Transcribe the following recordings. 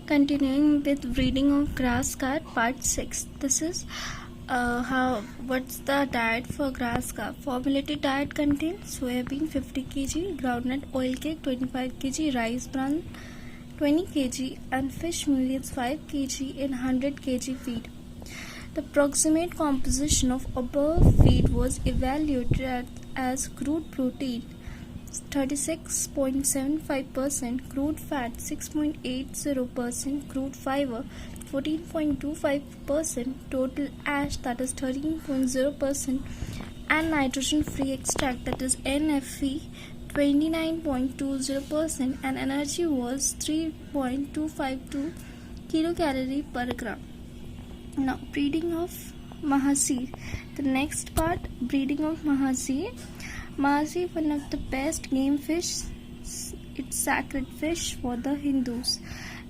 Continuing with breeding of grass carp, part 6. This is what's the diet for grass carp. Formulated diet contains soybean 50 kg, groundnut oil cake 25 kg, rice bran 20 kg, and fish meal is 5 kg in 100 kg feed. The approximate composition of above feed was evaluated as crude protein 36.75%, crude fat 6.80%, crude fiber 14.25%, total ash that is 13.0%, and nitrogen free extract that is NFE 29.20%, and energy was 3.252 kilocalorie per gram. Now, breeding of Mahasir. The next part, breeding of Mahasir. Mahasir, one of the best game fish. It's sacred fish for the Hindus.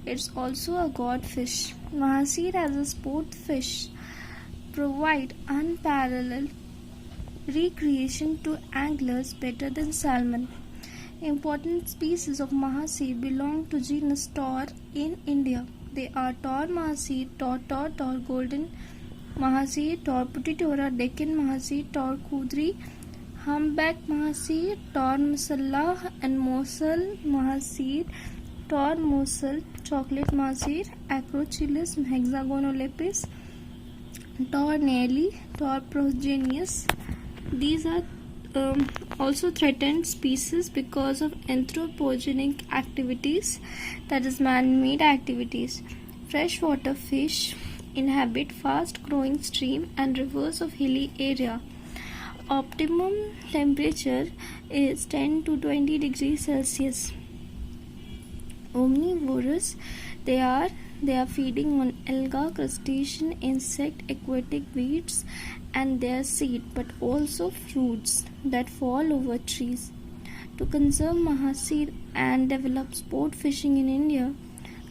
It's also a god fish. Mahasir as a sport fish provide unparalleled recreation to anglers better than salmon. Important species of Mahasir belong to genus Taur in India. They are Taur Mahasir, Taur, Golden Mahasir, Taur Putitora, Deccan Mahasir, Taur Khudri, Humpback Mahasir, Taur Masala, and Mosul Mahasir, Taur Mosul, Chocolate Mahasir, Acrochilus hexagonolepis, Taur Nelly, Taur progenius. These are also threatened species because of anthropogenic activities, that is man-made activities. Freshwater fish inhabit fast-growing stream and rivers of hilly area. Optimum temperature is 10 to 20 degrees Celsius. Omnivorous, they are feeding on alga, crustacean, insect, aquatic weeds and their seed, but also fruits that fall over trees. To conserve Mahasir and develop sport fishing in India,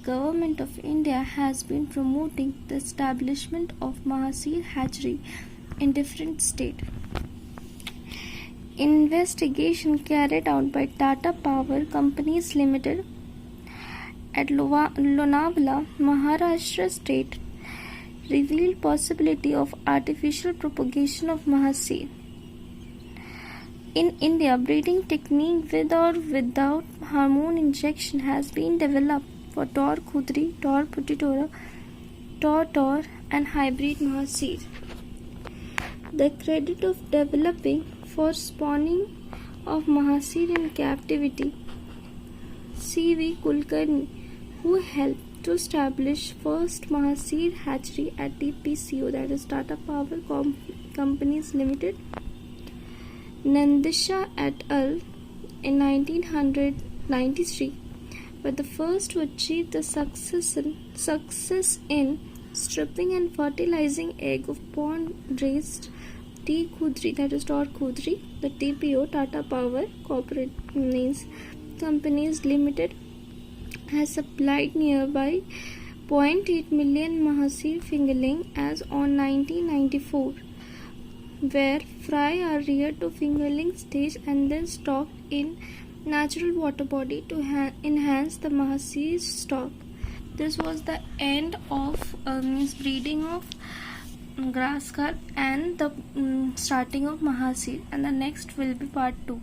Government of India has been promoting the establishment of Mahasir hatchery in different states. Investigation carried out by Tata Power Companies Limited at Lonavala, Maharashtra state revealed possibility of artificial propagation of Mahasir. In India, breeding technique with or without hormone injection has been developed for Taur Khudri, Taur Putitora, Taur and hybrid Mahasir. The credit of developing for spawning of Mahasir in captivity, C.V. Kulkarni, who helped to establish first Mahasir hatchery at TPCO, that is Tata Power Companies Limited, Nandisha et al. In 1993, were the first to achieve the success in stripping and fertilizing egg of pond-raised T. Khudri, that is Taur Khudri. The TPO, Tata Power Companies Limited, has supplied nearby 0.8 million Mahasir fingerling as on 1994, where fry are reared to fingerling stage and then stocked in natural water body to enhance the Mahasir stock. This was the end of breeding of grass carp and the starting of Mahasir, and the next will be part 2.